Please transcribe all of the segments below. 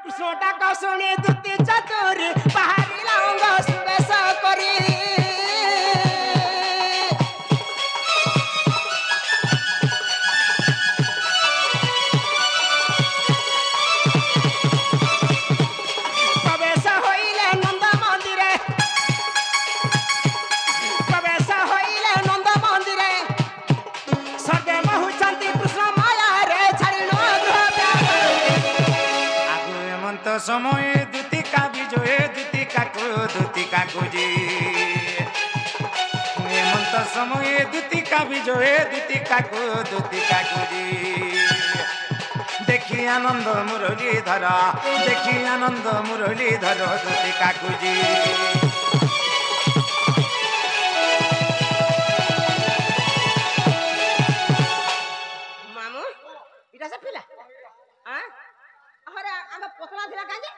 कृष्णटा का सुनी दुती चतुरी बाहरी लाऊंगा सुबह करी समय दुतिका बिजोए दुतिका कुजी हेमंत समय दुतिका बिजोए दुतिका कुजी देखी आनंद मुरलीधर देखी आनंद मुरलीधर दुतिका कुजी मामू इटा से पिला हां अरे आमे पतला थिला काजे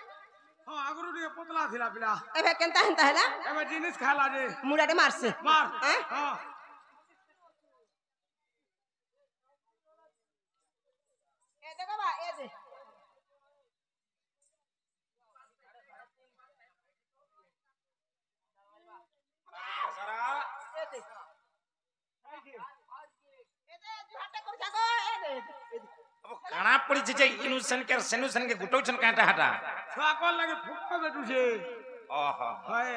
हां आगरु रे पतला थिला पिला एबे केनता हंता हैला एबे जिनिस खाला रे मुडाटे मारसे मार हां हां ए देखो बा ए दे सरा ए दे ए दे जुहाटे कर जागो ए दे अब काना पड़ी जे इनुसन के सेनुसन के गुटौछन काटा हटा छुआ को लगे फुक्का बेटू छे ओहो हाय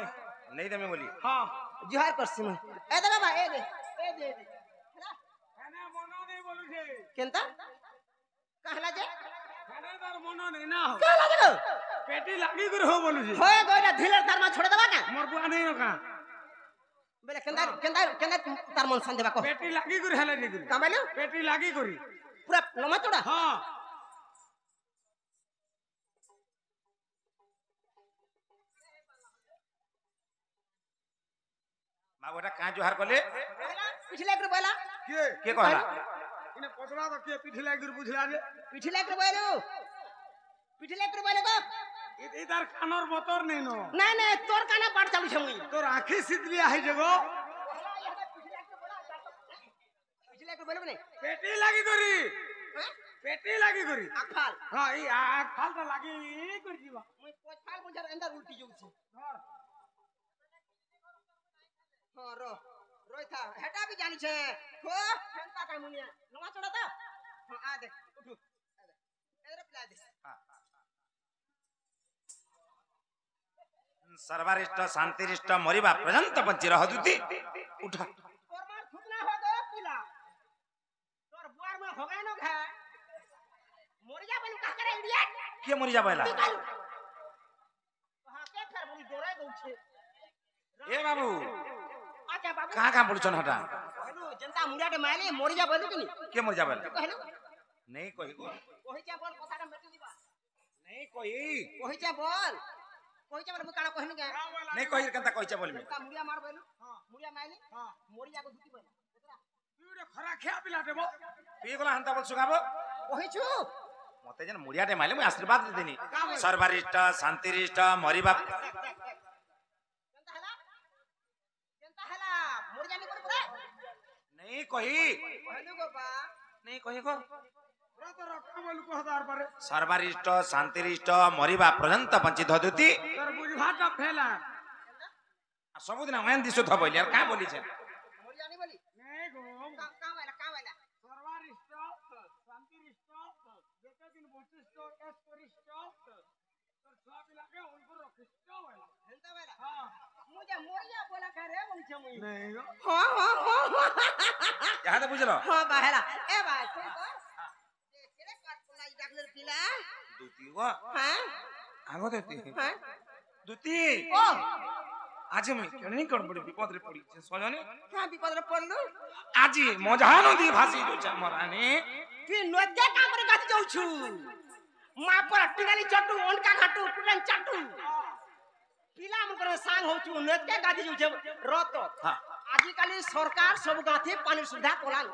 नहीं दे में बोली हां जुहार करसी म ए दे बाबा ए दे एने मनो नहीं बोलू छे केनता कहला जे एने तार मनो नहीं ना हो कहला जे पेटी लागी कर हो बोलू छे होय गोइला ढिलर तार मा छोड़ देबा का मोर बुआ नहीं का बेले केंदा तार मन सन देबा को पेटी लागी कर हेले नहीं का बोलो पेटी लागी करी पूरा लम्बा चौड़ा हां बाबूटा का जोहार कले पिछले कर बोला के कहला इने पतला तो के पिठी लागी कर बुझला रे पिछले कर बोलो को इधर कानर मोटर नहीं नो नहीं नहीं तोर काना पाट चालू छमुई तोर आंखी सिद्धली आहे जगो पिछले कर बोलो नहीं पेटी लागी करी पेटी लागी करी आखाल हां ई आग फाल तो लागी कर जीवा मुई पोछ फाल बुझार अंदर उल्टी जाऊ छी हां रोई था हेटा भी जानी छे खो फेंता का मुनिया लम्बा चौड़ा था हां आ देख उठू इधर प्ला दे हां सर्वरिष्ट शांतिरिष्ट मरिबा पर्यंत बंची रहदुती उठा तोर मार थुकना हो गो पिला तोर बुआर में हो गए न घा मोरी जा बलू का करे इडियट के मरि जा बैला कहां के फेर बोली डोरे गउ छे ए बाबू अच्छा बाबू कहां पड़छन हटा कहलु जनता मुंडा के मायले मोरी जा बलू कि के मरि जा बैला कहलु नहीं कहि कोही जा बोल कथा मेटू दिबा नहीं कहि कोही जा बोल मु काना कहनी के नहीं कहि केनता कहि बोल में का मुड़िया मार बलू हां मुड़िया मायले हां मोरी जा को दुती बल तू रे खरा खिया पिला देबो तू गला हंता बोल सुगाबो कोही छु मते जन मुड़ियाटे माइले मु आशीर्वाद दे देनी सर्वरिष्ट शांतिरिष्ट मरिबा केनता हला मोरी जानी पर पूरा नहीं कहि कहलु गो बा नहीं कहि को रत रखा बोलू को हजार पर सर्वरिष्ट शांतिरिष्ट मरिबा पर्यंत बंची धदुती तोर बुझभाटा फैला सब दिन ओहन दिसो थ बोली यार का बोली छे मोरी जानी बोली नहीं गो का वाला सर्वरिष्ट शांतिरिष्ट जेते दिन बुचिष्ट एस्परिष्ट तोर छुआ पिला के उनको रखिष्ट वाला हेंता वाला हां मुझे मोरिया बोला करे बोली छ मुई नहीं गो हां यहां तो बुझलो हां बाहेला ए बा से कर केरे काट कोलाई डाकलर पिला दुती वो हां आगो देती हां दुती ओ आज मैं केनी कर पड़ी विपद रे पड़ी छे सजनी क्या विपद रे पड़लु आज मजा नदी भासी जो छ मरानी तू नोते का करे गाती जाऊ छु मा पर टिगाली चट्टू ओनका घाटू पुरन चट्टू पिला मन करे सांग हो छु नोते गाती जाऊ छ रत हां आजिकाली सरकार सब गाथे पानी सुविधा कोलान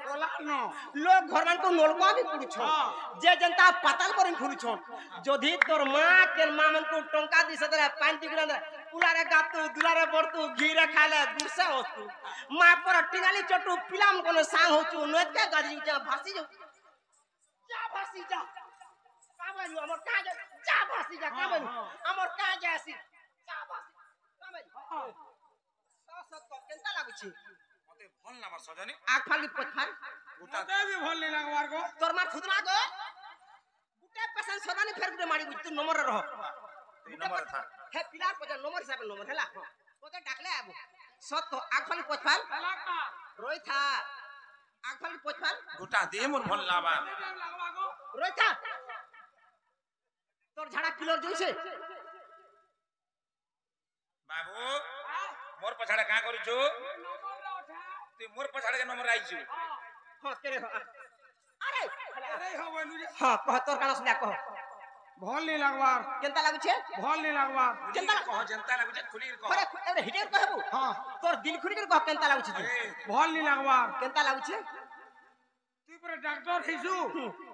नो लोग घर मान को नलकुआ भी पुरु छ जे जनता पाताल पर खुरु छ जदी तोर मां के मां मन को टंका दिस दरा पानी टिगरा पुलारे गातू दुलारे बरतू घीरे खाले गुरसा होतू मां पर टिगाली चट्टू पिला मन को सांग हो छु नोते गाती जाऊ छ भासी जाऊ जा भासी जा का কাবাইলু আমার কাজে যা বাসি যা কাবাইলু আমার কাজে আসি যা বাসি কাবাইলু সত কেনতা লাগুছি মতে ভাল না আমার সজনী আগ ফালি পছার গোটা মতে বি ভাল নি লাগবার গো তোর মার খুদনা গো গুটে পেশেন্ট সদানি ফের গুটে মারি তুই নম্বর রহ তুই নম্বর থা হে পিলার পছার নম্বর হিসাবে নম্বর হেলা তোতে ডাকলে আবো সত আগ ফালি পছার এলাকা রই থা আগ ফালি পছার গোটা দে মোর ভাল লাবা টাইম লাগবা গো রই থা তোর ঝাড়া কিলোর জইছে বাবু মোর পছাড়ে কা করিছু নম্বর রে ওঠা তুই মোর পছাড়ে কে নম্বর আইছু হ্যাঁ কেরে আরে আরে হবনু রে হ্যাঁ কহ তোর কানা শুনে কহ ভাল নি লাগবার কেনতা লাগুছে ভাল নি লাগবার কেনতা কহ জনতা লাগুছে খুলি কহ আরে এরে হিটের কহবু হ্যাঁ তোর দিল খুলি করে কহ কেনতা লাগুছে তুই ভাল নি লাগবার কেনতা লাগুছে তুই পরে ডাক্তার হিসু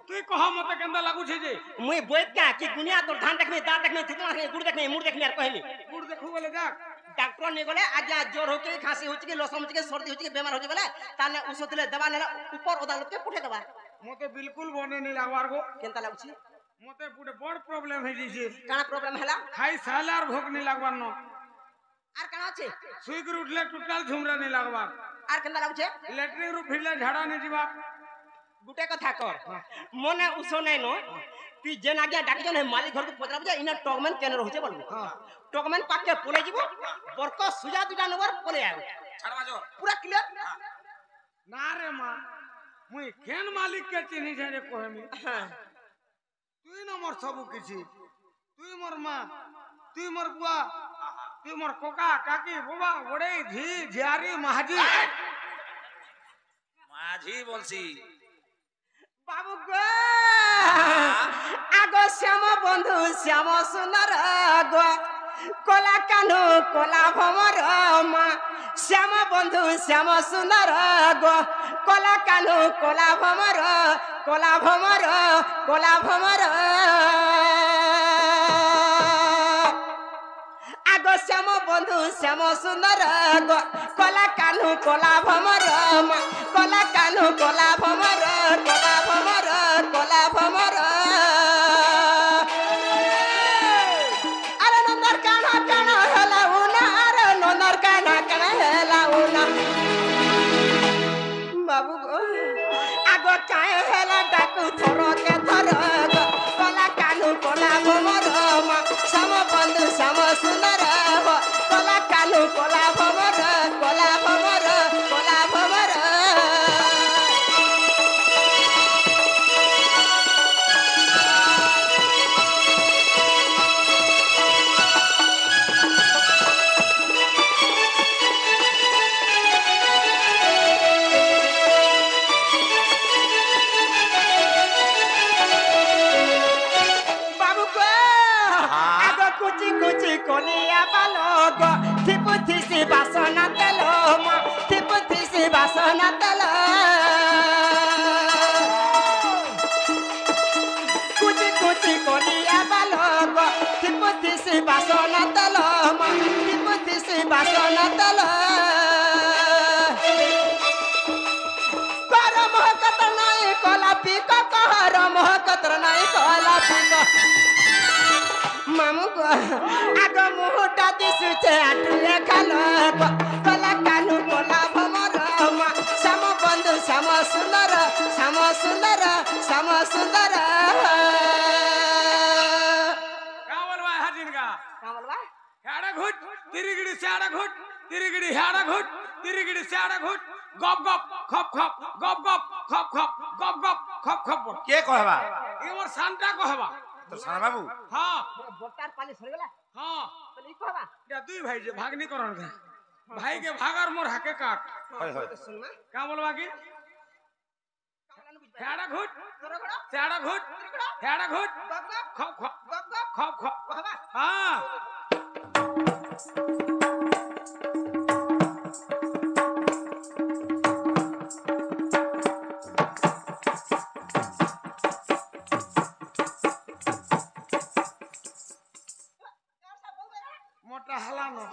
তুই কহ মতে কেনতা লাগুছে যে মুই বইত কা কি গুনিয়া তোর ধান দেখনি দাঁত দেখনি থুতনা দেখনি গুড় দেখনি মুড় দেখনি আর কহিনি গুড় দেখু বলে দেখ ডাক্তার নিয়ে গলে আজ জ্বর হচ্ছে খাসি হচ্ছে কি লসম হচ্ছে কি সর্দি হচ্ছে কি বেমার হচ্ছে বলে তাহলে ঔষধ দিলে দেবা নেলা উপর আদালতকে পুঠে দেবা মতে বিলকুল বনে নি লাগবার গো কেনতা লাগুছে মতে পুটে বড় প্রবলেম হই দিছে কানা প্রবলেম হেলা খাই সালার ভোগ নি লাগবার ন আর কানা আছে সুই করে উঠলে টোটাল ঝুমরা নি লাগবার আর কেনতা লাগুছে ল্যাট্রিন রু ফিরলে ঝাড়া নি দিবা গুটে কথা কর মনে উসো নাই নো তুই যেন আগে ডাকি জন মালিক ঘরকে পচরা বুঝা ইনা টকমেন কেন রহুছে বলবো টকমেন পাকে পলে যাব বরক সুজা দুটা নবার পলে আও ছাড়বা যো পুরা ক্লিয়ার না রে মা মুই কেন মালিক কে চিনি জানে কহেমি হ্যাঁ তুই না মোর সবু কিছু তুই মোর মা তুই মোর বুয়া তুই মোর কোকা কাকি বাবা বড়ে ঝি ঝিয়ারি মাহাজি মাঝি বলছি বাবু গো আগো শ্যাম বন্ধু শ্যাম সুন্দর গো কলা কানু কলা ভমর মা শ্যাম বন্ধু শ্যাম সুন্দর গো কলা কানু কলা ভমর কলা ভমর কলা ভমর আগো শ্যাম বন্ধু শ্যাম সুন্দর গো কলা কানু কলা ভমর মা কলা কানু কলা ভমর কলা ভমর কলা ভমর আরে নন্দর কানা কানা হেলা উনা আরে নন্দর কানা কানা হেলা উনা বাবু গো আগো কায়ে হেলা ডাকু থরকে থর গো কলা কানু কলা ভমর মা শ্যাম বন্ধু শ্যাম সুন্দর গো কলা কানু কলা ভমর কলা ভমর কলা ভমর বাবু গো আগো কুচি কুচি কলিয়া বালো গো থিপু থিসি বাসনা তেল মা থিপু থিসি বাসনা তেল কুচি কুচি কলিয়া বালো গো থিপু থিসি বাসনা তেল মা থিপু থিসি বাসনা তেল কর মহকত নাই কলা পিক কর মহকত নাই কলা পিক মামু গো আগ মুহূর্ত দিশুছে আটুয়ে খালো গো কলা কানু কলা ভমর মা শ্যাম বন্ধু শ্যাম সুন্দর শ্যাম সুন্দর শ্যাম সুন্দর কা বলবা হাজিন কা কা বলবা হেড়া ঘুট তিরিগিড়ি সেড়া ঘুট তিরিগিড়ি হেড়া ঘুট তিরিগিড়ি সেড়া ঘুট গপ গপ খপ খপ গপ গপ খপ খপ গপ গপ খপ খপ কে কহবা ই মোর শান্তা কহবা তো সারা বাবু হ্যাঁ বটার পালি সরে গেলা হ্যাঁ বলি কবা এটা দুই ভাই যে ভাগনি করন গে ভাই কে ভাগার মোর হাকে কাট হয় হয় শুন মা কা বলবা কি কামলানো বুঝবা হেড়া ঘুট তোর ঘড় সেড়া ঘুট হেড়া ঘুট গপ গপ খপ খপ গপ গপ খপ খপ কহবা হ্যাঁ মোটা হালানো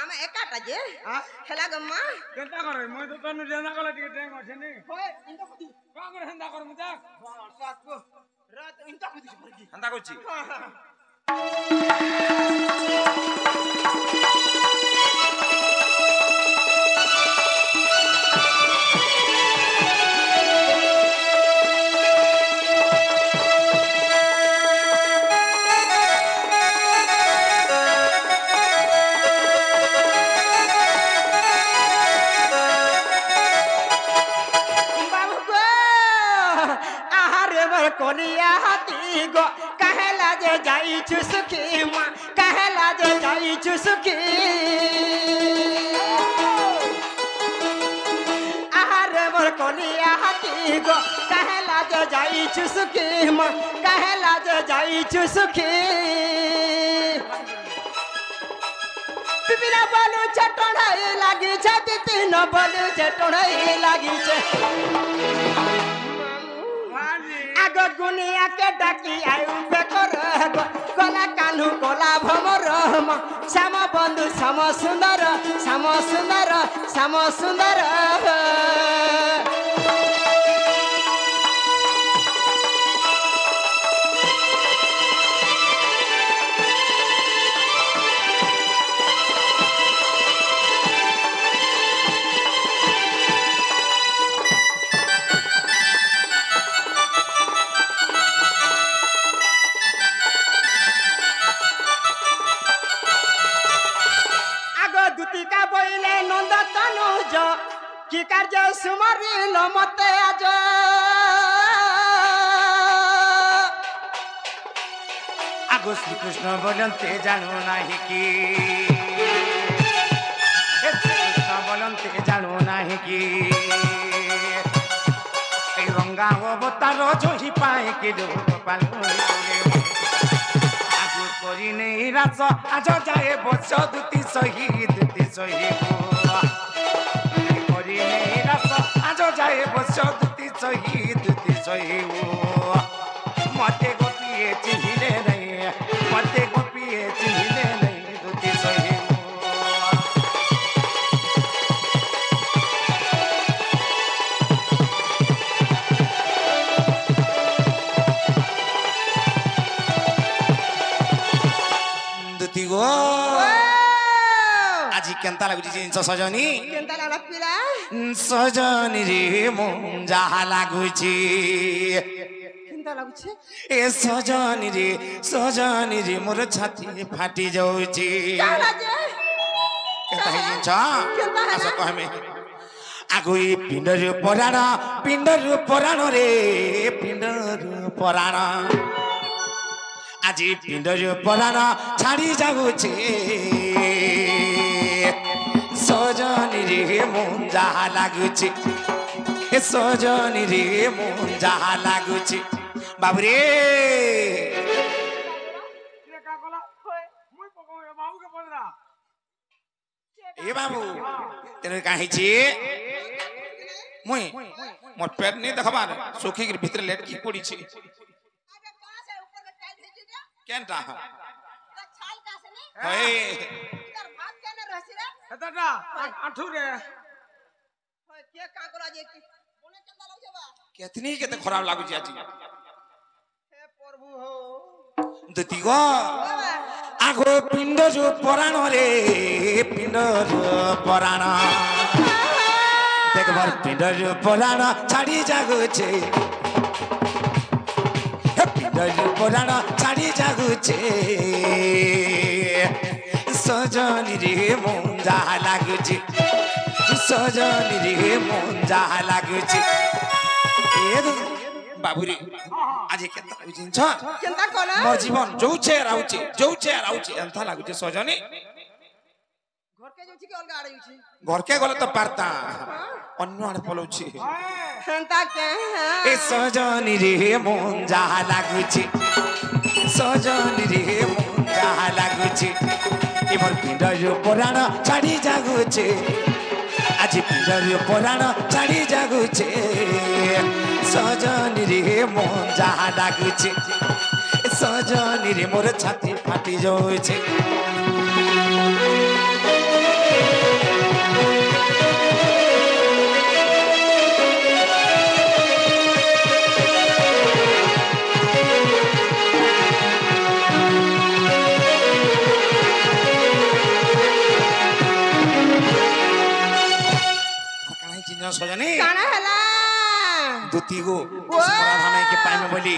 আমি একাটা যে হ্যাঁ হেলা গম্মা কেনটা করে মই তো তনু জেনা কলে টিকে টাইম আছে নি হয় ইন্দো কতি কা করে হেন্দা করমু দেখ রাত ইনতা কইছি পড়কি হেন্তা করছি बाबू गो आहारे मोर कोलिया हाथी गो कहेला जे जाई चुसकी मां कहेला जे जाई चुसकी आहारे मोर कोलिया हाथी गो कहेला जे जाई चुसकी मां कहेला जे जाई चुसकी बिबिरा बालू चटणाई लागी छे तीन बालू चटणाई लागी छे आगो गुनिया के डाकी आयु बेकर गला कान्हू कोला भमर श्याम बंधु श्याम सुंदर श्याम सुंदर श्याम सुंदर दुतिका बोले नंद तनुज कि कार्य सुमरिल मते आज आगो श्री कृष्ण बोलते जानू नाही कि कृष्ण बोलते जानू नाही कि रंगा अवतार जोही पाए कि लोक पालू आगो करी नहीं रास आज जाए बस दुति शहीद करी नहीं रास आज जाए बस दुति शहीद मते गोपिए चिन्हिले नहीं मते गोपिए चिन्हिले नहीं दुति शहीद दुति गो আজি কেনতা লাগুছি জিনিস সজনী केनता लागला पिला সজনী রে মন যাহা লাগুছি केनता लागुछे এ সজনী রে মোর ছাতি ফাটি যাଉଛି काला जे কেনতা হে জিনিস কেনতা হে আস কহমে আগো এই পিণ্ডর পরাণ রে পিণ্ডর পরাণ আজি পিণ্ডর পরাণ ছাড়ি যাଉଛି সজনী রে মন যাহা লাগুছি এ সজনী রে মন যাহা লাগুছি বাবুরে এ বাবু তেনে কাহিছি মুই মোর পেট নেই দেখবার সুখী ভিতরে লেটকি পড়িছি अबे कहां से ऊपर में टाइट है जे কেনটা तो छाल का से ने হই इधर भात केने रहसी रे হেতাটা আঠু রে होय के का करा जे की कोने केनता लागछे बा কেতনি কেতে খারাপ লাগুছি আজি हे प्रभु हो দুতি গো আগো পিণ্ডর পরাণ রে পিণ্ডর পরাণ দেখবার পিণ্ডর পরাণ ছাড়ি যাগুছে পিণ্ডর পরাণ ছাড়ি যাগুছে সজনী রে মন যাহা লাগুছে সজনী রে মন যাহা লাগুছে এ বাবুরে আজ কেতা বুঝিছ केनता कोला मोर जीवन जोचे राउचे एंथा लागुचे सजनी घर के जोची के अलगा आड़ी छी घर के गले तो पारता अन्य आड़े पलौछि केनता के ए सजनी रे मन जाहा लागुचे सजनी रे मन जाहा लागुचे ए मोर पिंडर पुराण छाड़ी जागुचे आज पिंडर पुराण छाड़ी जागुचे सजनी रे मन जाहा लागुचे सजनी रे मोर छाती फाटी जाउछे दुती गो राधा में के पाई में बोली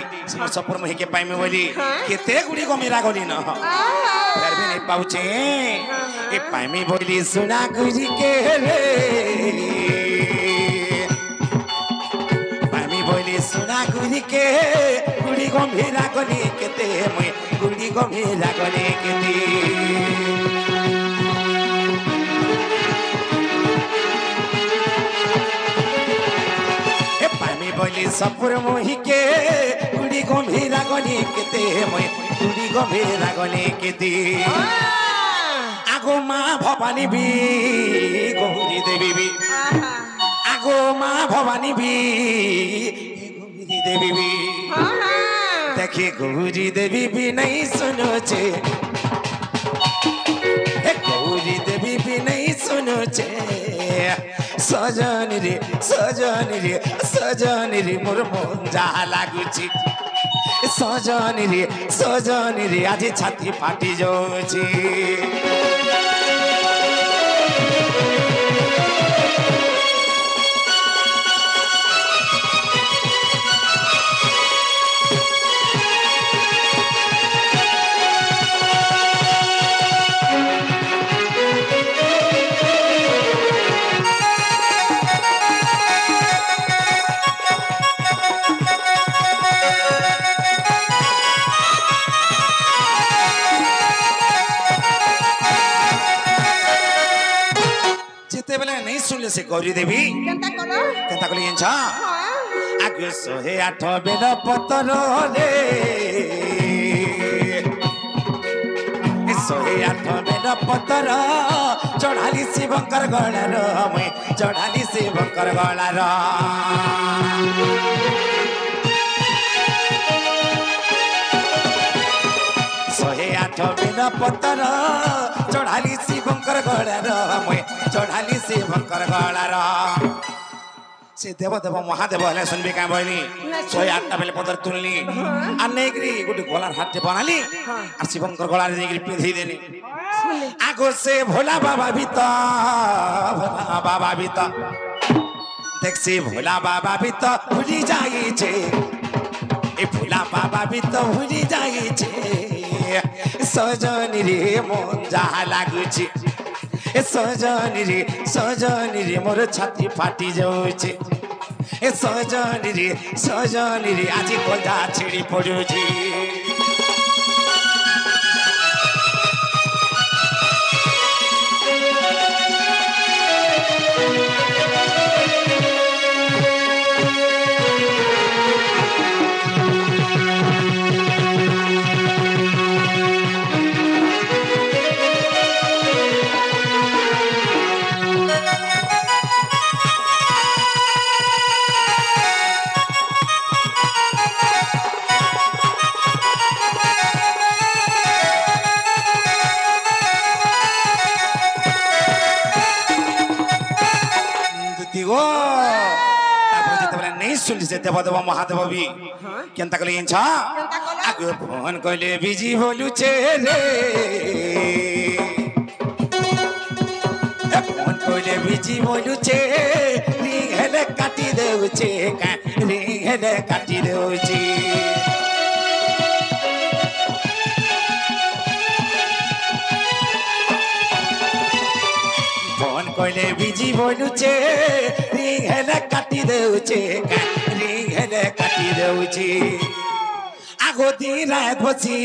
सपुर में के पाई में बोली केते गुड़ी को मेरा गोली न फिर भी नहीं पाउचे ए पाई में बोली सुना गुरी के रे पाई में बोली सुना गुरी के गुड़ी को मेरा गोली केते मैं गुड़ी को मेरा गोली केते बोली सपुर मोही के गुड़ी गंभीरा गली केते मैं गुड़ी गंभीरा गली केते आगो माँ भवानी भी गौरी देवी भी आगो माँ भवानी भी गौरी देवी भी देखिए गौरी देवी भी नहीं सुनो छे गौरी देवी भी नहीं सुनो छे सजनी रे सजनी रे सजनी रे मोर मन जहा लागुची सजनी रे आज छाती फाटी जाउची नहीं सुनले से गौरी देवी केंता कली इंचा आगे 108 बेल पतर रे 108 बेल पतर चढ़ाली शिवकर गळार मैं चढ़ाली शिवकर गळार 108 बेल पतर चढ़ाली शिवकर गळार मैं चढ़ाली शिवकर गळार से देव देव महादेव हले सुनबे का बोली 108 बेल पतर तुलनी आ नेगरी गुडी गोलार हाथ बनाली आ शिवकर गळार नेगरी पिंधी देनी आगो से भोला बाबा भीतर देख से भोला बाबा भीतर भूली जाई छे ए भोला बाबा भीतर भूली जाई छे सजनी रे मन जहा लागुची ए सजनी रे मोर छाती फाटी जाउची ए सजनी रे आज कोजा छिड़ी पड़ुची सुनली से देव देव महादेव भी केंता कले इंचा आगे फोन कले बिजी बोलू छे रे फोन कले बिजी बोलू छे रिंग हेले काटी देउ छे का रिंग हेले काटी देउ छे फोन कले बिजी बोलू छे रिंग हेले काटी देउ छे का रिंग हेले काटी देउ छे आगो दिन रात बसी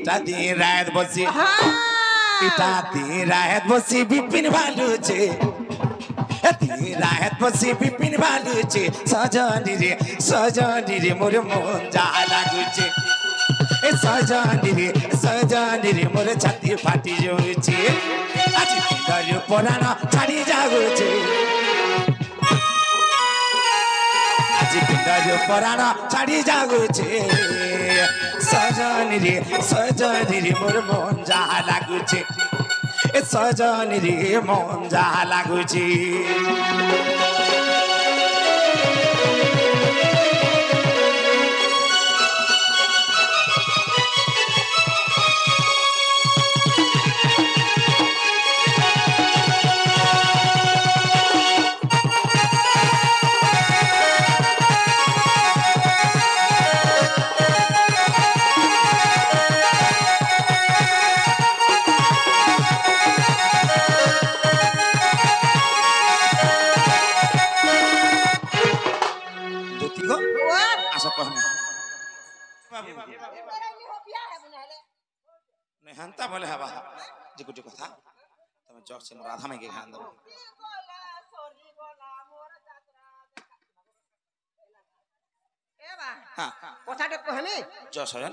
ता दिन रात बसी इता दिन रात बसी बिपिन भालू छे दिन रात बसी बिपिन भालू छे सजनी रे मोर मन जहा लागु छे ए सजनी रे मोर छाती फाटी जाउछे आज पिंडर पुराण छाड़ी जाउछे आज पिंडर पुराण छाड़ी जाउछे सजनी रे मोर मन जहा लागुछे ए सजनी रे मन जहा लागुछे गो ओ आस कहमी बाबू मेरा ये हो बिया है बुनहले नहीं हंता बोले हवा जी कुछ कथा तमे जोर से राधा में के खान दो बोला सोरी बोला मोर जात्रा ए बा हां কথাটা কহমি जो सजन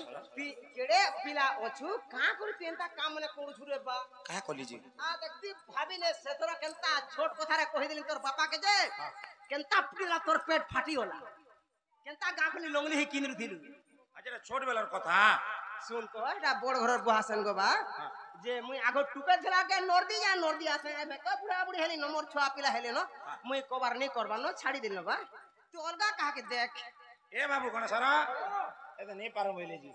কেড়ে পিলা অছু কা করে তেনতা কাম মনে করছু রে বা कहा कोली जी आ দেখতি ভাবিলে সেতরা কেনতা ছোট কথারে কহি দিলি তোর বাপা কে যে কেনতা পিলা তোর পেট ফাটি होला কেনতা গাখনি লংলি হি কিনরু দিলু अच्छा छोट बेलार कथा শুন তো এটা বড় ঘরের বহাসন গো বা যে মুই আগো টুকে ছিলা কে নরদি আসে এবে তো বুড়া বুড়ি হেলি নম্বর ছোয়া পিলা হেলে ন মুই কবার নি করবা ন ছাড়ি দিল বা তুই অলগা কাকে দেখ ए बाबू कौन सारा ए तो नहीं पारो बोले जी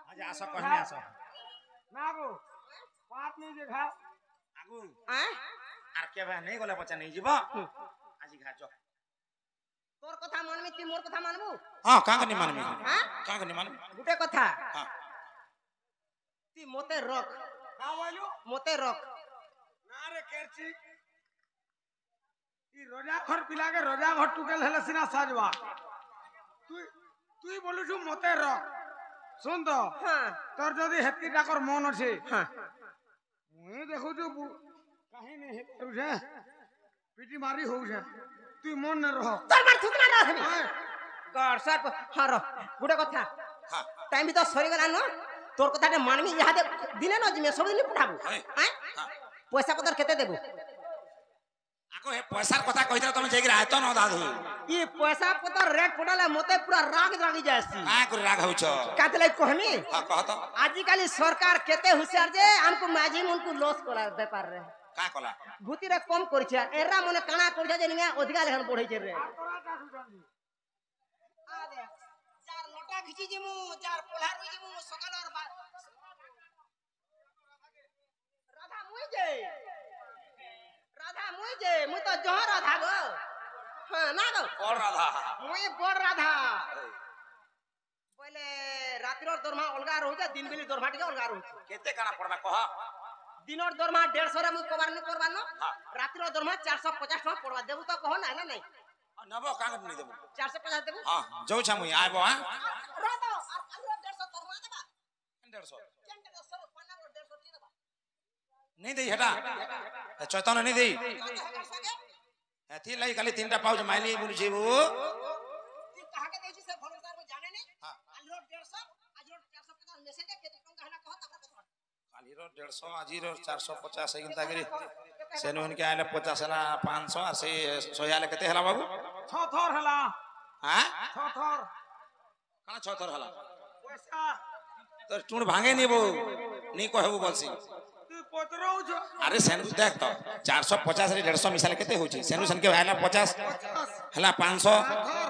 आज आशा कहनी आशा না গো পাত নেই যে খাও आगु आ आर के भाई नहीं गले बच्चा नहीं जीवो आज घा जो তোর কথা মানবি তুই মোর কথা মানবু हां का नहीं मानमी হ্যাঁ का नहीं मानमी গুটে কথা हां তুই মতে রখ খাও বলু মতে রখ না রে কেরছি ই রোজা ঘর পিলাকে রোজা ঘর টুকেল হেলে সিনা সাজবা তুই তুই বলুছু মতে রখ শুন তো হ্যাঁ তোর যদি হেতকি ডাকর মন আছে হ্যাঁ মুই দেখুছু কাহিনী হে পারুছে পিটি মারি হউছে তুই মন নে রহ তোর মার থুতনা না হবি হ্যাঁ, গড় সর হর গুটে কথা हां টাইম তো সরি গলা ন তোর কথাটা মানবি ইহাদে দিনে ন জিমে সব দিন পঠাবো হ্যাঁ। হ্যাঁ পয়সা পতর কেতে দেবো आको हे पैसा कथा कहितरा तुम जेगिरा आयतो न दादू ই পয়সা পতর রেট পড়ালে মতে পুরা রাগ রাগি যায়ছি का कर राग होछ কাতলে কহমি हां कह तो আজিকালি সরকার কেতে হুঁশিয়ার যে আমকু মাঝি মনকু লস করার ব্যাপার রে का कला ভূতিরে কম করছে এরা মনে কানা করছে যে নিয়ে অধিকার এখন বড়াইছে রে আরে যার লটা খিচি জিমু যার পোলা রই জিমু সকালর রাধা মুই যে মুই তো জহ রাধা গো হ্যাঁ না গো और राधा মুই বড় রাধা বলে রাত্রির দরমা অলগা রহুছে দিন বেলি দরমা টিকে অলগা রহুছে केते काना पड़बा कह দিনর দরমা 150 রে মুই কবার নি করবা ন রাত্রির দরমা 450 টাকা পড়বা দেবু তো কহ না নাই नबो का नहीं देबो 450 देबू हां जाऊ छ मुई आबो हां रातो আর কালর 150 দরমা দেবা 150 কেনতে 100 পানার 150 টি দেবা नहीं दे हेटा चैतन्य नहीं दे एथि लाई खाली तीनटा पाउज माइली बुनी जेबो তুই কাহাকে দেইছি সে ভলন্টার মে জানে নি কালর 150 আজর 450 মেসেজে কেতে টঙ্কা হলা কহ তারপরে কথা खाली रो 150 आजी रो 450 है किंता गिरी सेनु इनके आले 50 ना 500 और से 100 आले केते हला बाबू ছ থর হেলা हां ছ থর काना छथर हला পয়সা तो टूण भांगे नहीं बो नहीं कहबो बोलसी তুই পতরৌছ अरे सेनु देख तो 450 रे 150 मिसाले केते होची सेनु सन के आला 50 हला 500 থর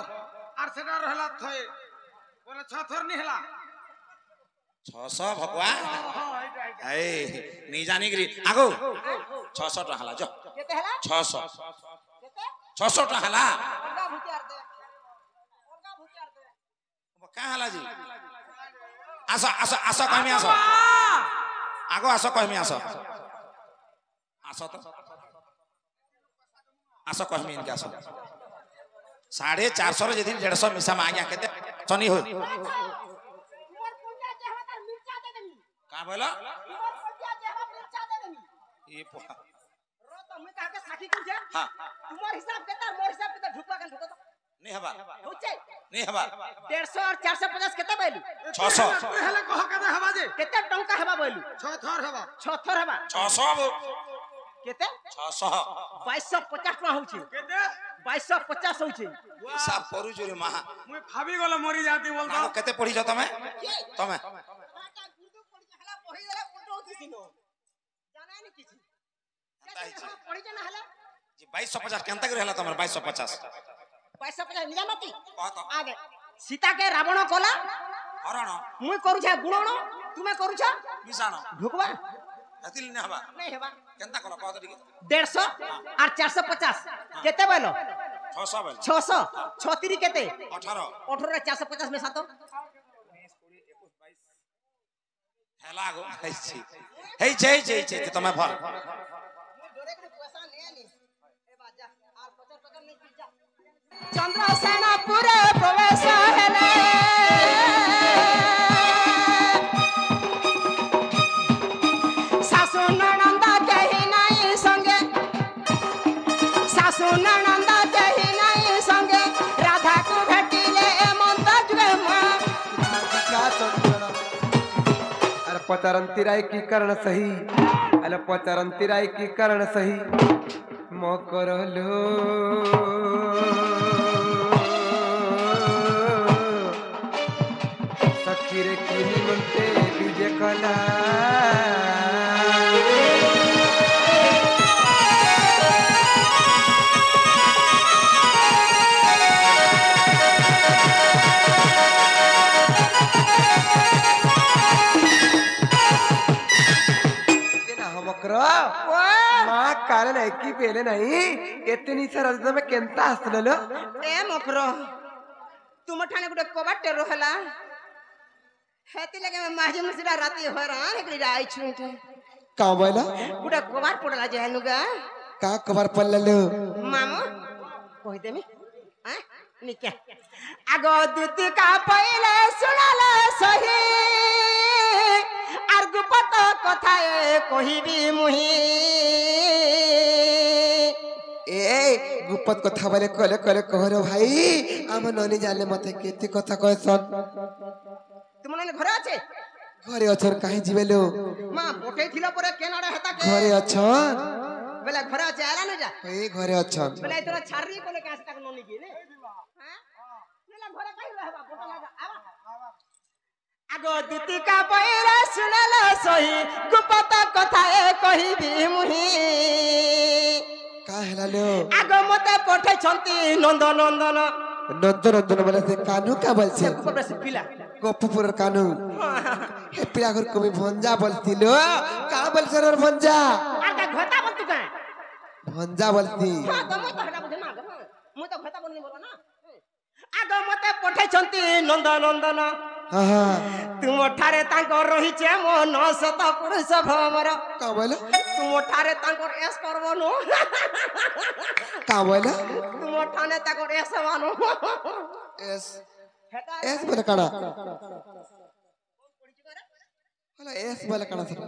আর সেটা হেলা থই বলে ছ থর নি হেলা 600 भगवा হ্যাঁ এইটা এইটা ए नहीं जानी गिरी आगो 600 टा हला जो কেতে হলা 600 কেতে 600 टा हला অলগা ভূতিয়ার দে का हला जी आसो आसो आसो कहमी आसो आगो आसो कहमी आसो आसो तो आसो कहमी इनके आसो 450 रे जदी 150 मिसा मांगिया केते चनी हो তোমার পুঞ্জা যে হবে তার মির্চা দে দেমি का बोला তোমার পুঞ্জা যে হবে মির্চা দে দেমি ये पोहा रो तो মুই কাকে সাকি কুছে हां তোমার হিসাব কেতে আর মোর হিসাব কেতে ঢুকবা কেন ঢুকো তো नहीं हबा হচ্ছে नहीं हबा 150 और 450 কেতে পাইলু 600 তুই হেলে কহ কেতে হবা যে কেতে টঙ্কা হেবা বইলু ছ থর হবা 6 থর হেবা 600 কেতে 600 2250 টাকা হচ্ছে কেতে 2250 হচ্ছে हिसाब करू जोरे महा মুই ভাবি গলে মরি যাতি বলতো मानो केते पढ़ी छ तमे तमे টাকা গুরু পড়ি হলা বহি গলে উল্টো হতিছি নো জানাই নি কিছু পড়ি জানা হলা जी 2250 केनता करे हला तमर 2250 2250 নিজামতি कह तो আগে সীতাকে রাবণ কলা हरण মুই করুছা গুণন তুমি করুছা मिसाण ঢুকবা हतिल ने हबा নাই হেবা केनता कलो कह तो ठीक 150 আর 450 কেতে বলো 600 बेल 600 36 কেতে 18 18 রে 450 में सातो हेला गो हेई छै तमे भर मुई डरे के पैसा ने नी चंद्रसेनापुर प्रवेश हेले सासु ननंद केहि नहीं संगे सासु ननंद केहि नहीं संगे राधा को भेटिले एमंत जुए मां अरे पचरंती राय की कर्ण सही अरे पचरंती राय की कर्ण सही मकर लो सखी रे किनी मनते विजय कला माँ कारण है कि पहले नहीं इतनी सरल में केंता हसलो ए मकरो तुम ठाने गुडे कोबाटे रोहला हेती लगे मैं माजी मुसिरा राती होरान एकड़ी आई छुटे का बोला गुडे कोबाट पडला जेनुगा का कबर पल्ललो मामो कहि देमी हैं निके आगो दूत का पहिले सुनाला सही आर गुपत कथाए कहिबी मुही ए गुपत कथा बोले कले कले कहरो भाई आम ननी जाने मते केते कथा कहसन तुम ने घर আছে घरे अछर काहे जिवेलो मां पोटे थिला परे केनाडे हेता के घरे अछन बेला घर আছে आला न जा ए घरे अछन बेला तोरा छारी कोले कास तक ननी की ने हैं बेला घर काई रहबा पोटा लगा आवा आगो दूतिका पहिले सुनाला सही गुपत कथाए कहिबी मुही का हेलालो आगो मते पठे छंती नंद नंदन नंदन नंदन बोले से कानू का बोलছে कोबरा से पिला गोपपुर कानू हे पिया घर कवि भंजा बोलतिलो का बोलছে रे भंजा आटा घटा बन तू का भंजा बोलती हां तो मत हटा बुझे ना मु तो घटा बन बोलो ना आगो मते पठे छंती नंद नंदन हां हां तुम ठारे तांको रहिचे मन सत पुरुष भमर का बोला तुम ठारे तांको एस करबनो का बोला तुम ठाने तांको एस मानो एस एस बोले काना बोला एस बोले काना सर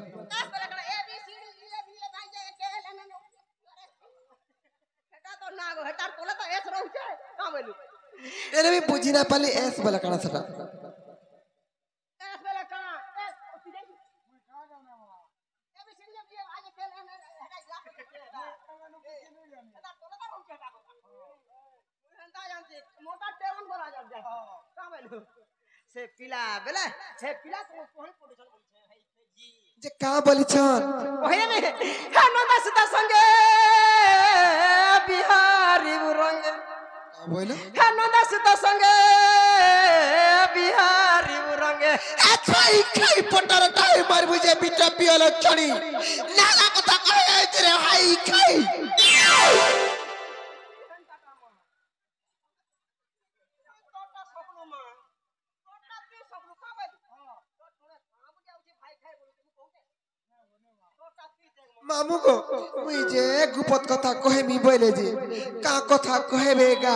एने भी बुझी ना पाली एस बोले काना सर से पिला बेले से पिला तो कोन पोडिशन बोलछे जी जे का बोली छन ओहे में हनुदा सीता संगे बिहारी रंग का बोला हनुदा सीता संगे बिहारी रंग खाई खाई पटर टाई मार बुझे बिटा पियल छणी नाला कथा कहे रे हाई खाई मामू को मुई जे गुपत कथा कहे मी बोले जे का कथा कहेबेगा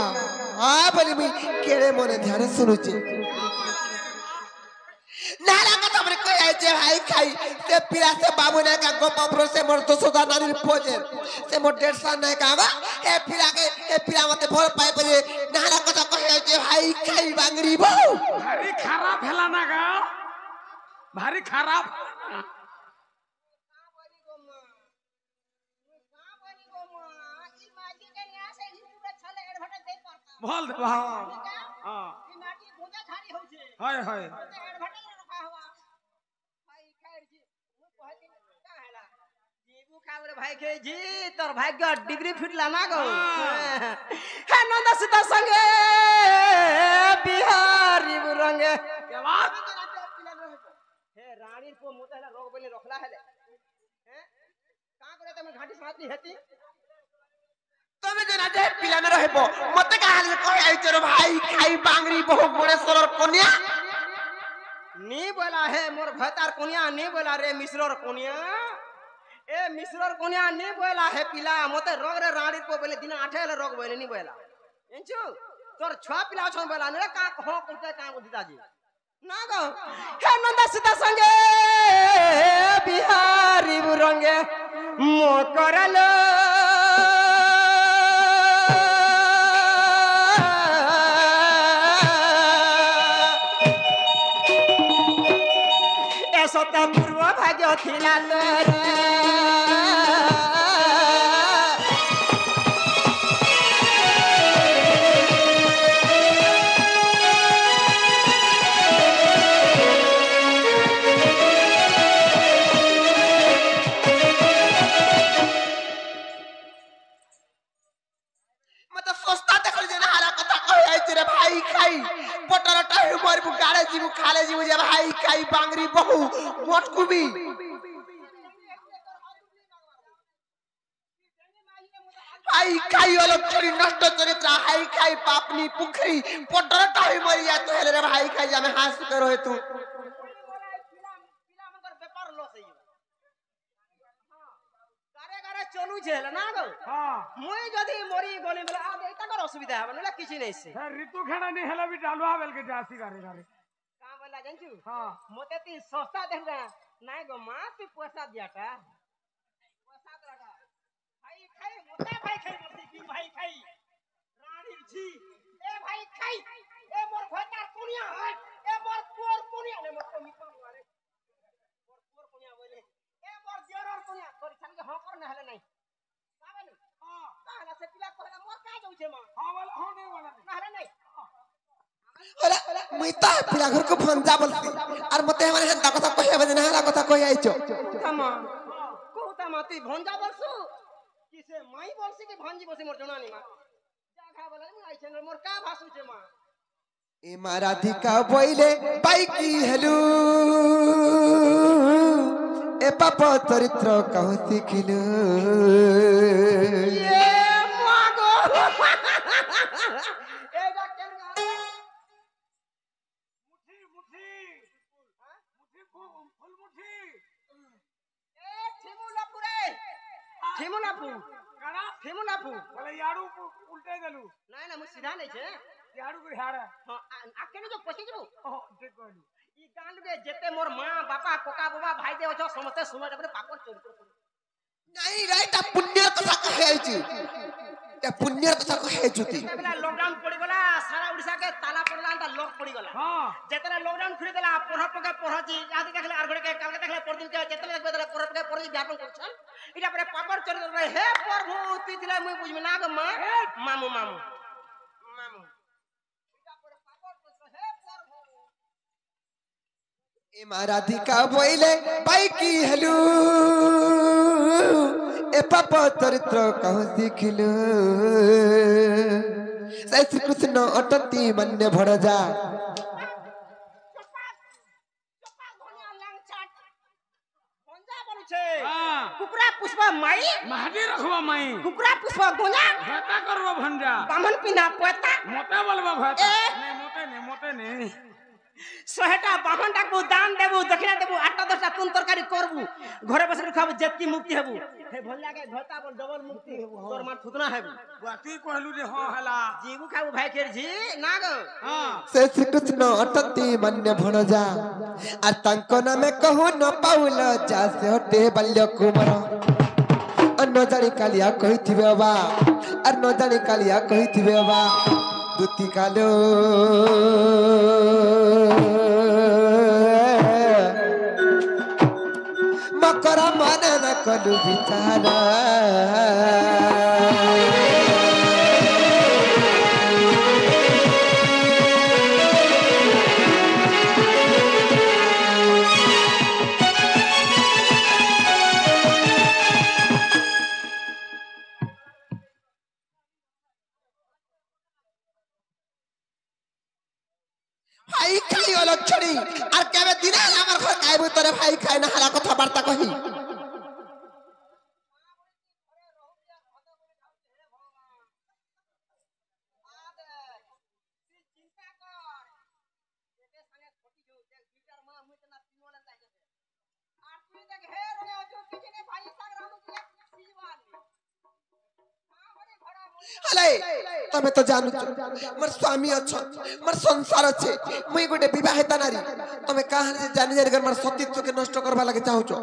आ बोली मी केड़े मने ध्यान सुनुचे नाला कथा मने कहे जे हाई खाई से पिला से बाबू ने का गोपापुर से मोर तो सोदा नानी पोजे से मोर 150 ने का ए पिला मते भोर पाए बजे नाला कथा कहे जे हाई खाई बांगरी बहु भारी खराब हेला ना गा भारी खराब बोल दे हां हां ई माटी भुजा झाड़ी हो छे हाय हाय एडवर्टाइज रखा हुआ भाई खैर जी मु कहती का हैला जीबू खावरे भाई के जी तोर भाग्य डिग्री फिटला ना गो हे नंद सीता संगे बिहारी रंगे के बात हे रानी को मोतेला रोग बने रखला हेले हैं का करे तमे घाटी साथनी हेती तमे जना जे पिला में रहबो मते का हाल कहि आइ तोर भाई खाई बांगरी बहु गणेश्वर कन्या नी बोला है मोर भतार कोनिया नी बोला रे मिश्रर कोनिया ए मिश्रर कोनिया नी बोला हे पिला मते रोग रे राड़ी को बोले दिन 8 हेले रोग बोले नी बोला एंचु तोर छुआ पिला छन बोला ने का हो कुते का को दिताजी ना गो हे नंदा सीता संगे बिहारी रंगे मो करलो सत पूर्व भाग्य थिला तोर मत सस्ता देखल जे नहाला कथा कहि आइ रे भाई खाई पटरटा मोर गाड़े जीव खाले जीव जे भाई खाई बांगरी बहु मोटकुबी भाई खाई वाला छोरी नष्ट चरित्र हाई खाई पापनी पुखरी पटरटा मरिया तो हेले रे भाई खाई जामे हास करो हे तू चलू छेला ना गो हां मुई जदी मोरी गली में आ एटा कर असुविधा है नला किछि नै से ऋतु खेड़ा नहीं हेला भी डालवा बेल के जासी गारे गारे का बोला जानछु हां मोते ती सस्ता देख जा नाय गो मां तू पैसा दियाटा पैसा दराटा भाई खाई मोते भाई खाई बोलती की भाई खाई रानी छी ए भाई खाई ए मोर भतार कुनिया है ए मोर पोर कुनिया ने मोर मिपा मारे मोर पोर कुनिया बोले ए मोर देरर कुनिया तोरी छन के हां कर न हले नै काबे हां काला से पिला कहला मोर का जाउ छे मां हां वाला हो नहीं वाला न हले नै होला मैता पिला घर को भंजा बोलती और मते हमरे हंदा कथा कहि बजे नहाला कथा कहि आइचो तमा कोता माती भंजा बरसु किसे माई बोलसी कि भांजी बोलसी मोर जनानी मा जा खा बोला मु आई छे मोर का भासु छे मा ए माराधिका बोइले बाइकी हेलु ए पाप चरित्र कहु सिखिलु ये मागो ए जा केन गा मुठी मुठी मुठी फुल मुठी ए ठिमुलापु रे ठिमुलापु काना ठिमुलापु बोले याडू उल्टे गेलू नाही ना मु सीधा नै छे याडू को हाड़ा हां आके जो पछी जबो ओ ठीक कहलू ई गांड के जेते मोर मां बापा कोका बाबा भाई जे अछो समस्त सुनो जबरे पापर चोरी कर नहीं राइट पुण्य कथा कहि आइची ए पुण्य कथा कहि आइचुती जेतेला लॉकडाउन पड़ी गला सारा ओडिसा के ताला पड़ला त लॉक पड़ी गला हां जेतेला लॉकडाउन खुली देला पोरह पके पोरहजी आदि देखले आर घड़े के काल के देखले परदिन के जेतेला देखबे देला पोरह पके पोरहजी व्यापन करछन इटा परे पापर चोरी कर हे प्रभु ती थिला मुई बुझमे ना ग मां मामू मामू मामू इटा परे पापर चोरी हे प्रभु ए माराधिका बोइले बाइकी हेलु ए पाप चरित्र कहु सिखिलु से श्री कृष्ण अटती मन्य भड़जा चपा घोनिया लांग चाट भंजा बनु छे हां कुकुरा पुष्पा माई महादी रखवा माई कुकुरा पुष्पा गोना भेटा करवा भंजा बामन पिना पोता मोटा बोलबा भेटा ए। नहीं मोटे नहीं सहेटा बामनटा को दान देबु दक्षिणा देबु 8-10टा तुन तरकारी करबु घरे बसरे खाबु जेतकी मुक्ति हेबु हे भल्ला के घटा पर डबल मुक्ति हेबु तोर मार थुतना हेबु बाती कहलू रे हां हला जीबु खाबु भाई केर जी ना गो हां से श्री कृष्ण अटती मन्य भड़जा आ तांको नामे कहु न पाउल जा से हटे बाल्य कुमार अन्न जानी कालिया कहिथिबे बा और न जानी कालिया कहिथिबे बा दुती कालो मकरा मन न कलु विचारा भाई खाई अलग छड़ी और केबे दिन हमर घर काइबू तोरे भाई खाई ना हला कथा वार्ता कही हे रे जो किने भाई संग राम हले तमे तो जानू मोर स्वामी अच्छा मोर संसार अच्छे मुई गोटे विवाहित नारी तमे कहां जे जानी जानी कर मोर सतीत्व के नष्ट करबा लागे चाहू छो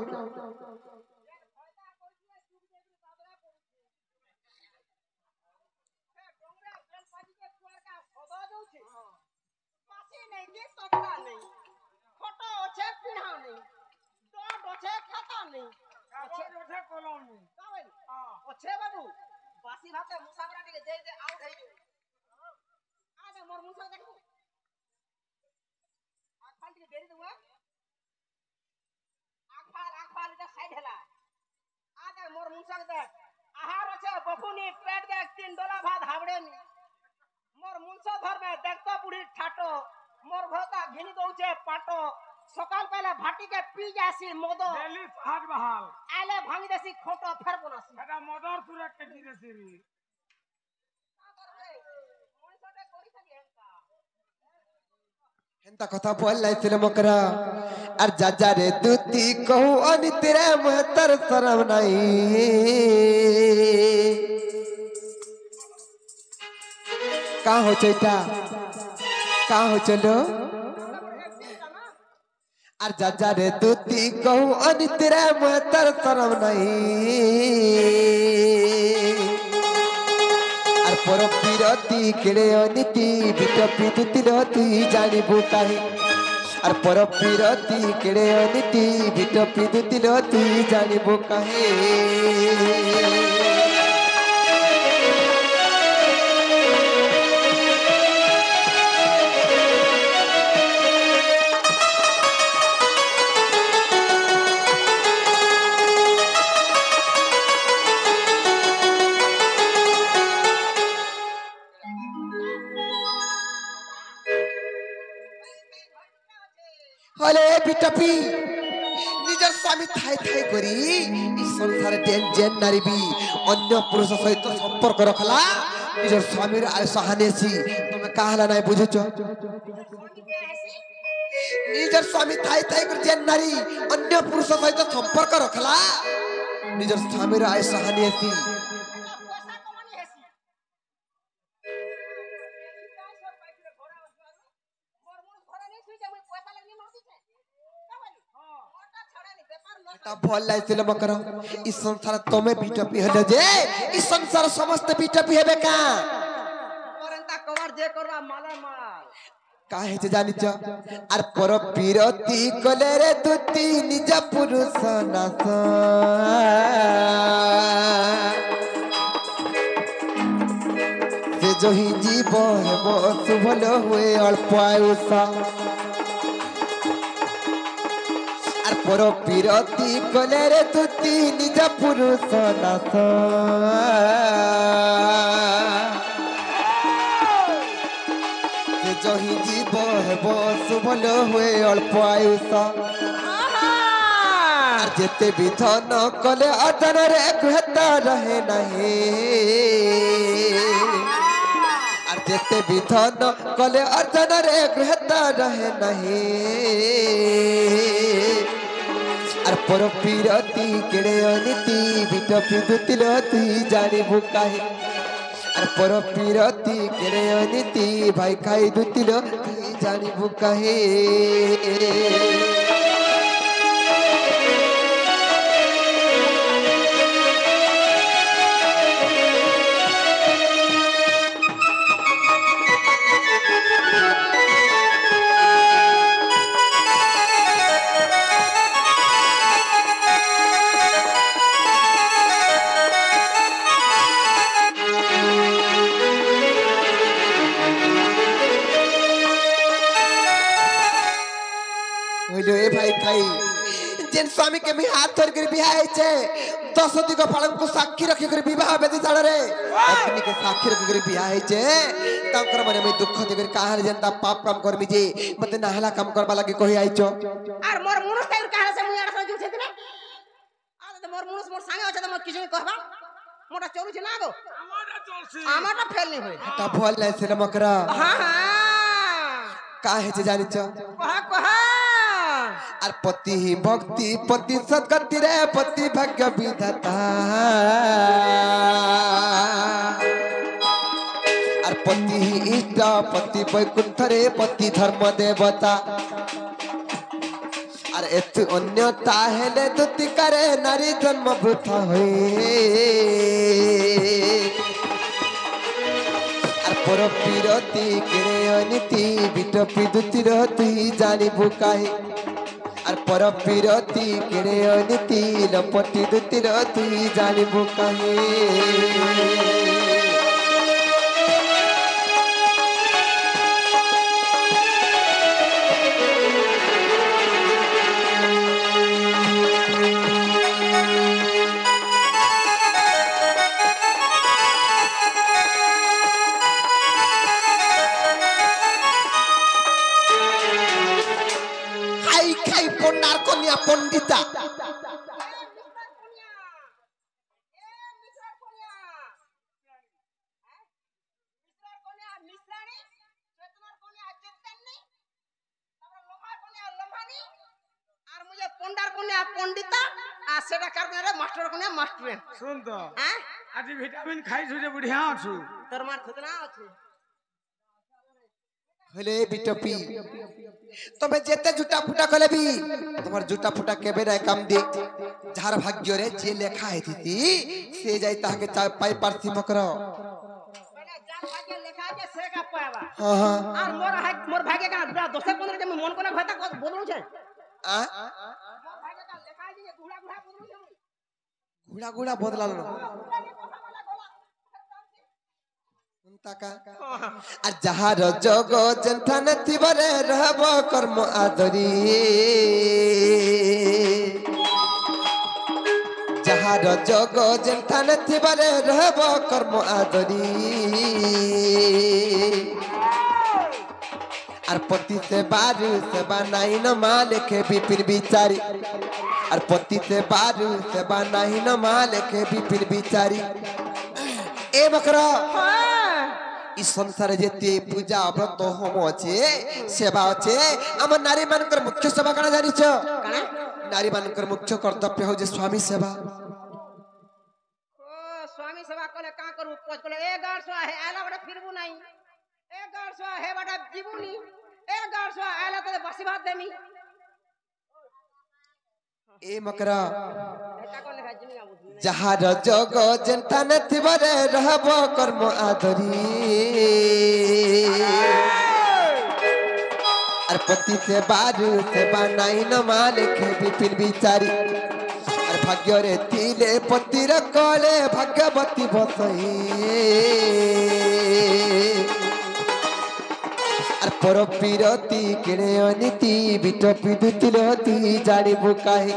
बासी भाते मुसाफरा के जे जे आउट है आगे मोर मुसा देखो आग फाल के देरी दुआ आग फाल के साइड हला आगे मोर मुसा देख आहार আছে बफुनी पेट देख 3 डोला भात हाबड़े नी मोर मुंसा धर में देखतो बुढ़ी ठाटो मोर भोता घिनी दउचे पाटो सकाल पहले भाटी के पी जासी मोदो डेली हाथ बहाल आले भांगी देसी खोटो फेर बनासी এটা মদর সুরে কে দিয়েছি রে हेंता कथा बोल लाइथिले मकरा अर जाजा रे दूती कहू अनि तेरे महतर शरम नहीं का हो चैता का हो चलो अर जाजा रे दूती कहू अनि तेरे महतर शरम नहीं पर पिरती केड़े अनिति बिटपी दुतिलो तुई जानिबु काहे अर पर पिरती केड़े अनिति बिटपी दुतिलो तुई जानिबु काहे हले बिटपी निजर स्वामी थाई थाई करी ई संसार डेन जेन नारी भी अन्य पुरुष सहित संपर्क रखला निजर स्वामी रे आय सहानेसी तुम कहला नाही बुझुचो निजर स्वामी थाई थाई कर जेन नारी अन्य पुरुष सहित संपर्क रखला निजर स्वामी रे आय सहानेसी भल लाइथिले मकर ई संसार तमे बिटपी हले जे ई संसार समस्त बिटपी हेबे का परंता कवर जे करवा माले माल काहे जे जानि छ आर पर पीरती कले रे दुती निज पुरुष नास से जो ही जीव हेबो सुभल हुए अल्प आयुषा पर पीरती कले रे तुती निज पुरुष नास से जही जीव हेबो सुभल हुए अल्प आयुष जेते विधन कले अदन रे गुहता रहे नहीं और जेते विधन कले अदन रे गुहता रहे नहीं और पर पीरती केड़े अनिति बिटपी दुतिलो तुई जानिबु काहे और पर पीरती केड़े अनिति भाई खाई दुतिलो तुई जानिबु काहे भाई खाई जेन स्वामी के मी हाथ धर कर बियाह छे 10 दिग फलन को साक्षी रखि कर विवाह वेदी साल रे अग्नि के साक्षी रखि कर बियाह छे तंकर मने में दुख देकर काहर जनता पाप काम करमी जे मते नाहला काम करबा लागि कहि आइछो आर मोर मुनुस ताइर काहे से मुयार से जुछे दिने आ त मोर मुनुस मोर संगे अछि त मोर किछु कहबा मोटा चलु छ ना गो आमाटा फेल नहीं होय ता भोल नै से मकरा हां हां काहे जे जानि छ कहा और पति ही भक्ति पति सद्गति रे पति भाग्य विधाता আর পতি ইষ্ট পতি বৈকুণ্ঠরে পতি ধর্ম দেবতা আর এতু অন্যতা হেলে দুতিকারে নারী জন্ম বৃথা হয়ে আর পর বিরতি কেড়ে অনীতি বিটপি দুতির তুই জানিবু কাহে আর পর বিরতি কেড়ে অনীতি লপটি দুতির তুই জানিবু কাহে পন্ডার কন্যা পণ্ডিতা পণ্ডিতা আর সেটা কারণে মাস্টার কোনে মাস্টার শুন তো হ্যাঁ আজ ভিটামিন খাইছু যে বুড়িয়া আছু তোর মার থুতনা আছে হলে বিটপি তবে যেতে জুটা ফুটা কলে বি তোমার জুটা ফুটা কেবে নাই কাম দি যার ভাগ্যরে যে লেখা হেতিতি সে যাই তাহাকে পাই পার্থি মকর মানে যার ভাগ্যে লেখা আছে সে কা পাবা হ্যাঁ হ্যাঁ আর মোর ভাগ্যে কা 10 15 যে মন কোনে ভয়তা বদলুছে আ মোর ভাগ্যে কা লেখা আছে যে ঘুড়া ঘুড়া বদলুছে ঘুড়া ঘুড়া বদলালো আর যাহার যোগ জেঠান থিবরে রহব কর্ম আদরি যাহার যোগ জেঠান থিবরে রহব কর্ম আদরি আর পতি সেবা নাই ন মা লেখে বিপিন বিচারি আর পতি সেবা নাই ন মা লেখে বিপিন বিচারি এ বকরা ই সংসারে যেতে পূজা ব্রত হোম আছে সেবা আছে আমার নারী মানকর মুখ্য সেবা কানা জানিছ নারী মানকর মুখ্য কর্তব্য হচ্ছে স্বামী সেবা ও স্বামী সেবা কলে কা করু পচ কলে এ গাড়সো হে আলা বড় ফিরবু নাই এ গাড়সো হে বড় জীবনি এ গাড়সো আলা তলে বসি ভাত দেমি এ মকরা এটা কোনে ভাই জিমি বুঝি যাহার যোগ জেঠান থিবরে রহব কর্ম আদরি আর পতি সেবা নাই ন মা লেখে বিপিন বিচারি আর ভাগ্যরে তিলে পতির কলে ভাগ্যবতী বসই আর পর বিরতি কেড়ে অনীতি বিটপি দুতিল তুই জানিবু কাহে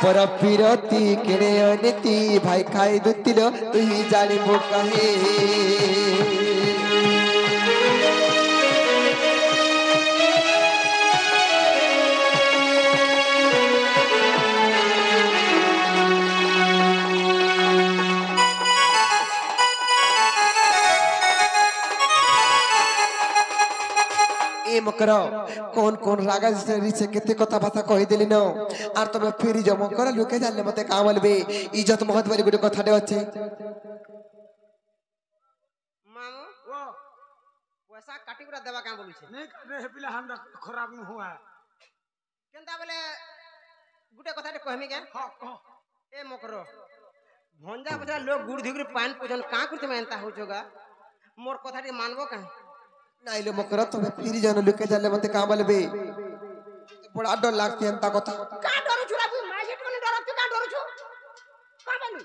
পর বিরতি কেড়ে অনীতি ভাই খাই দুতিল তুই জানিবু কাহে মকর কোন কোন রাগা রিছে কেতে কথা ভাষা কই দিলি ন আর তুমি ফিরি যাও মকর লোকে জানলে মতে কা বলবে ইজ্জত মহৎ বলি গুটি কথাটে আছে মামু ও পয়সা কাটি গুড়া দেবা কা বলুছে নেই কাটে হে পিলা হান্ডা খরাব ন হুয়া কেনতা বলে গুটে কথাটে কহমি কে হ হ এ মকর ভঞ্জা বজা লোক গুড় ধিগুরি পান পজন কা করতে মেনতা হোচোগা মোর কথাটি মানবো কা নাইলে মকর তুমি ফিরি যাও লোকে জানলে মতে কা বলবে বড় ডর লাগছে এন্তা কথা কা ডরু ছুরা তুই মাই সেট কোনি ডরু তুই কা ডরু छु কা বলু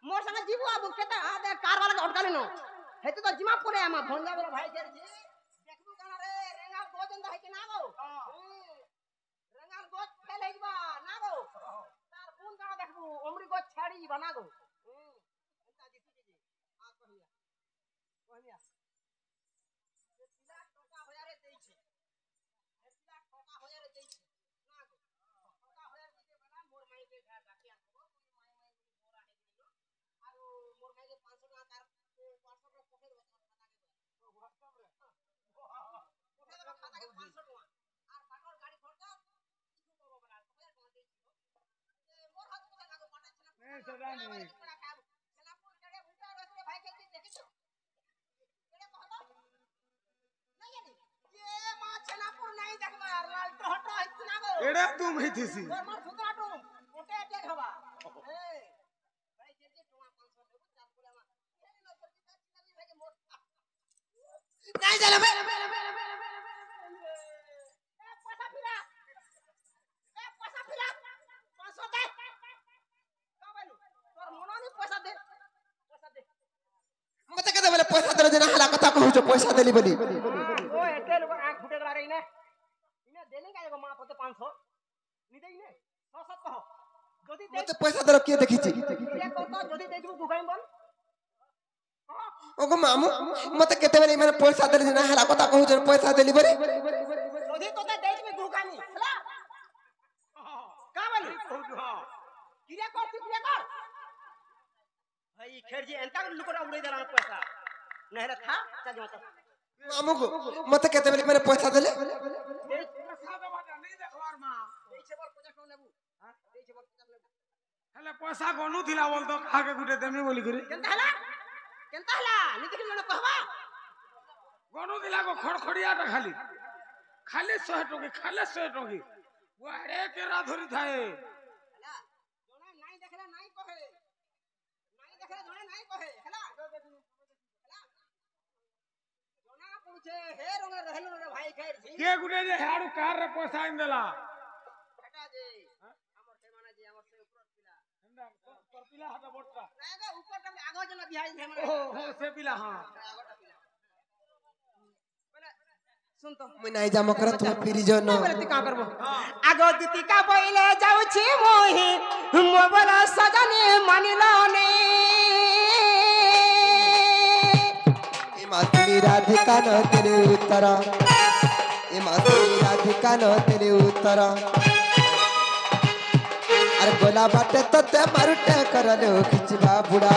মোর সঙ্গে জীবু আবু কেতা আদে কার वाला অটকালি ন হেতু তো জিমা পড়ে আমা ভঞ্জা বড় ভাই কে দেখবু কানা রে রেঙ্গাল দো জন্দা হইকে না গো রেঙ্গাল দো ফেল হইবা না গো তার কোন কানা দেখবু অমরি গো ছাড়ি বানা গো এন্তা দিছি দিজি আ কহিয়া কহিয়া টাকা হয়ারে দেইছে টাকা হয়ারে দেইছে না গো টাকা হয়ারে দিতে বলা মোর মাইকে ঘাট রাখি আনবো মাই মোরা হে দিল আর মোর মাইকে 500 টাকা তার 500 টাকা পকেট বসা খাতা কে WhatsApp রে খাতা কে 500 টাকা আর বাটর গাড়ি খরচা কিছু করব বলা 1000 টাকা দেইছি মোর হাত পয়সা লাগো পাঠাচ্ছি না নেই সদা নেই সেনাপুর কেড়ে ভুটা রসে ভাই কে দেখিছো एड़ा तुम ही थीसी তোর মার সুতরাটু ওটে এটে খাবা এই ভাই যে তোমা 500 দেব চাল করে আমার এই নকর দিতা চিনাবি ভাই মোট নাই জানা ভাই এ পয়সা ফিরা 500 দে কাবালু তোর মননি পয়সা দে মতে কেতে বলে পয়সা দেলে না হালা কথা কହୁଛ পয়সা দেলি বলি ও এতে লোক আঁখ ফুটে গলা রে ইনে ইনে দেলি কাজে মা তোতে 500 নি দেই নে 600 কহ যদি দে মতে পয়সা দেল কি দেখিছি ইয়া কত যদি দেইবু গুগাইম বল ওগো মামু মতে কেতে বলে মানে পয়সা দেলে না হালা কথা কହୁଛ পয়সা দেলি বলি যদি তোতে দেইবি গুগানি হলা কাবালু কিরা কর ভাই খেরজি এন্তা লুকরা উড়াই দেলা পয়সা নহলে থা চল মত মামু গো মতে কেতে বলে মানে পয়সা দেলে हेले पैसा गनु थिला बोल तो आगे गुटे देमी बोली करी केंता हला नीति के जने कहबा गनु थिला को खड़खड़िया ता खाली खाली 100 टकी खाली 100 टकी वाड़े के राधुरी थाए जोना नाई देखला नाई कहे जोना नाई कहे हला जोना पूछे हे रंग रहलो रे भाई खैर जी के गुटे जे हाडू कार रे पैसा इन देला बेटा जी हमर से माने जी हमर से ऊपर पिला हंदा पर पिला हटा बोटरा नागा ऊपर तब आगो जना बिहाई थे माने ओ हो से पिला हां आगोटा पिला बोले सुन तो মই নাই জাম করা তুমি ফিরি যাও না बोले ती का करबो आगो दिती का बइले जाउछि मोहि मोबाइल सजने मानिलो ने ए मातुरी राधिका न तेरे उत्तर ए मातुरी राधिका न तेरे उत्तर अरे गोला बाटे तो ते मारुटे करलो खिचबा बुढ़ा